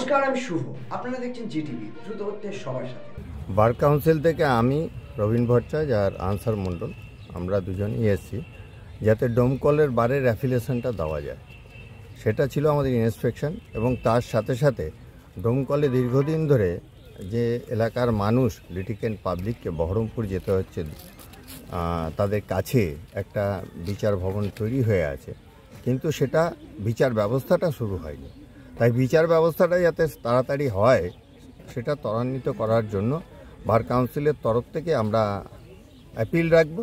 নমস্কার, আমি শুভ। আপনারা দেখছেন জিটিভি, দ্রুত হচ্ছে সবার সাথে। বার কাউন্সিল থেকে আমি প্রবীণ ভট্টাচার্য আর আনসার মণ্ডল আমরা দুজনই এসেছি যাতে ডোমকলের বারের অ্যাফিলিয়েশনটা দেওয়া যায়, সেটা ছিল আমাদের ইন্সপেকশন। এবং তার সাথে সাথে ডোমকলে দীর্ঘদিন ধরে যে এলাকার মানুষ লিটিগেন্ট পাবলিককে বহরমপুর যেতে হচ্ছে, তাদের কাছে একটা বিচার ভবন তৈরি হয়ে আছে, কিন্তু সেটা বিচার ব্যবস্থাটা শুরু হয়নি। তাই বিচার ব্যবস্থাটা যাতে তাড়াতাড়ি হয় সেটা ত্বরান্বিত করার জন্য বার কাউন্সিলের তরফ থেকে আমরা অ্যাপিল রাখব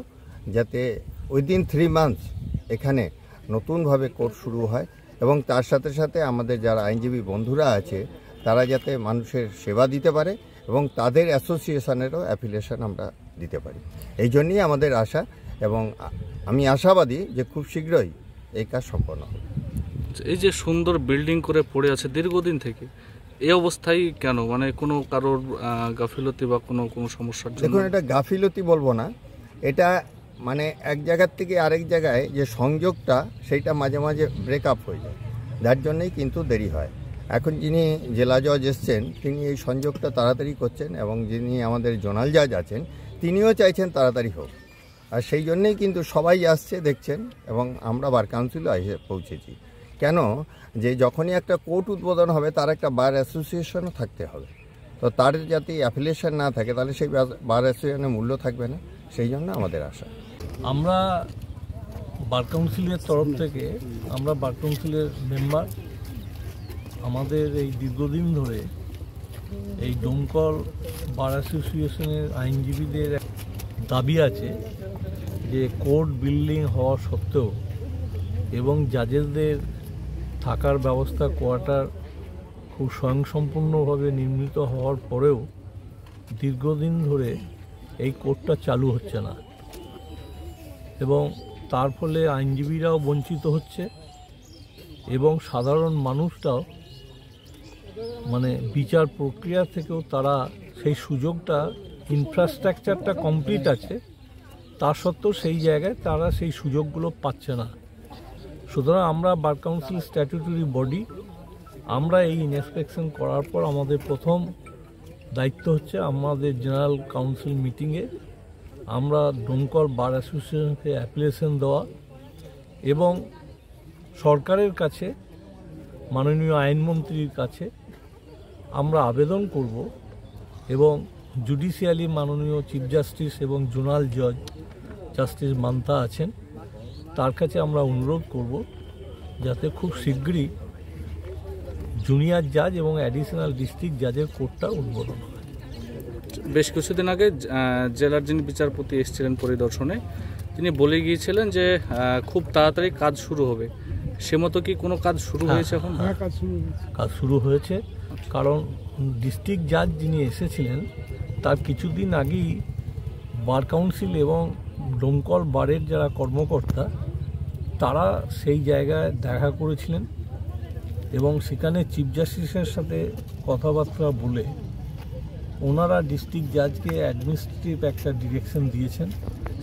যাতে উইদিন 3 মান্থস এখানে নতুনভাবে কোর্ট শুরু হয়। এবং তার সাথে সাথে আমাদের যারা আইনজীবী বন্ধুরা আছে তারা যাতে মানুষের সেবা দিতে পারে এবং তাদের অ্যাসোসিয়েশনেরও অ্যাফিলিয়েশন আমরা দিতে পারি, এই জন্যই আমাদের আশা। এবং আমি আশাবাদী যে খুব শীঘ্রই এই কাজ সম্পন্ন হবে। এই যে সুন্দর বিল্ডিং করে পড়ে আছে দীর্ঘদিন থেকে, এই অবস্থায় কেন? মানে কোনো কারোর গাফিলতি বা কোনো সমস্যার জন্য? দেখুন, এটা গাফিলতি বলবো না, এটা মানে এক জায়গার থেকে আরেক জায়গায় যে সংযোগটা সেইটা মাঝে মাঝে ব্রেকআপ হয়ে যায়, যার জন্যই কিন্তু দেরি হয়। এখন যিনি জেলা জজ এসছেন তিনি এই সংযোগটা তাড়াতাড়ি করছেন এবং যিনি আমাদের জোনাল জজ আছেন তিনিও চাইছেন তাড়াতাড়ি হোক, আর সেই জন্যেই কিন্তু সবাই আসছে দেখছেন। এবং আমরা বার কাউন্সিলও এসে পৌঁছেছি। কেন যে যখনই একটা কোর্ট উদ্বোধন হবে তার একটা বার অ্যাসোসিয়েশনও থাকতে হবে, তো তার যাতে অ্যাফিলিয়েশন না থাকে তাহলে সেই বার অ্যাসোসিয়েশনের মূল্য থাকবে না, সেই জন্য আমাদের আশা। আমরা বার কাউন্সিলের তরফ থেকে, আমরা বার কাউন্সিলের মেম্বার, আমাদের এই দীর্ঘদিন ধরে এই ডোমকল বার অ্যাসোসিয়েশনের আইনজীবীদের দাবি আছে যে কোর্ট বিল্ডিং হওয়া সত্ত্বেও এবং জাজেসদের থাকার ব্যবস্থা, কোয়ার্টার খুব স্বয়ংসম্পূর্ণভাবে নির্মিত হওয়ার পরেও দীর্ঘদিন ধরে এই কোর্টটা চালু হচ্ছে না এবং তার ফলে আইনজীবীরাও বঞ্চিত হচ্ছে এবং সাধারণ মানুষটাও মানে বিচার প্রক্রিয়া থেকেও তারা সেই সুযোগটা, ইনফ্রাস্ট্রাকচারটা কমপ্লিট আছে তা সত্ত্বেও সেই জায়গায় তারা সেই সুযোগগুলো পাচ্ছে না। সুতরাং আমরা বার কাউন্সিল স্ট্যাটুটরি বডি, আমরা এই ইন্সপেকশন করার পর আমাদের প্রথম দায়িত্ব হচ্ছে আমাদের জেনারেল কাউন্সিল মিটিংয়ে আমরা ডোমকল বার অ্যাসোসিয়েশনকে অ্যাপ্লিকেশন দেওয়া এবং সরকারের কাছে, মাননীয় আইনমন্ত্রীর কাছে আমরা আবেদন করব এবং জুডিশিয়ালি মাননীয় চিফ জাস্টিস এবং জোনাল জজ জাস্টিস মান্তা আছেন, তার কাছে আমরা অনুরোধ করব যাতে খুব শীঘ্রই জুনিয়র জাজ এবং অ্যাডিশনাল ডিস্ট্রিক্ট জাজের কোর্টটা উদ্বোধন হয়। বেশ কিছুদিন আগে জেলার যিনি বিচারপতি এসেছিলেন পরিদর্শনে, তিনি বলে গিয়েছিলেন যে খুব তাড়াতাড়ি কাজ শুরু হবে, সে মতো কি কোনো কাজ শুরু হয়েছে? এখন কাজ শুরু হয়েছে, কারণ ডিস্ট্রিক্ট জাজ যিনি এসেছিলেন তার কিছুদিন আগেই বার কাউন্সিল এবং ডোমকল বারের যারা কর্মকর্তা তারা সেই জায়গায় দেখা করেছিলেন এবং সেখানে চিফ জাস্টিসের সাথে কথাবার্তা বলে ওনারা ডিস্ট্রিক্ট জাজকে অ্যাডমিনিস্ট্রেটিভ একটা ডিরেকশন দিয়েছেন।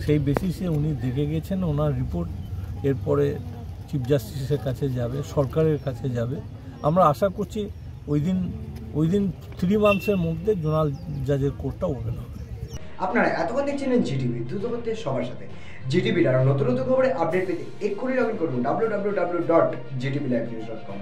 সেই বেসিসে উনি দেখে গেছেন, ওনার রিপোর্ট এরপরে চিফ জাস্টিসের কাছে যাবে, সরকারের কাছে যাবে। আমরা আশা করছি উইদিন 3 মান্থসের মধ্যে জোনাল জাজের কোর্টটা ওপেন হবে। আপনারা এতক্ষণ দেখছিলেন জিটিভি, দ্রুত হচ্ছে সবার সাথে। জিটিভির আরও নতুন নতুন খবরে আপডেট পেতে এক্ষুনি লগ ইন করুন www.gtblivenews.com।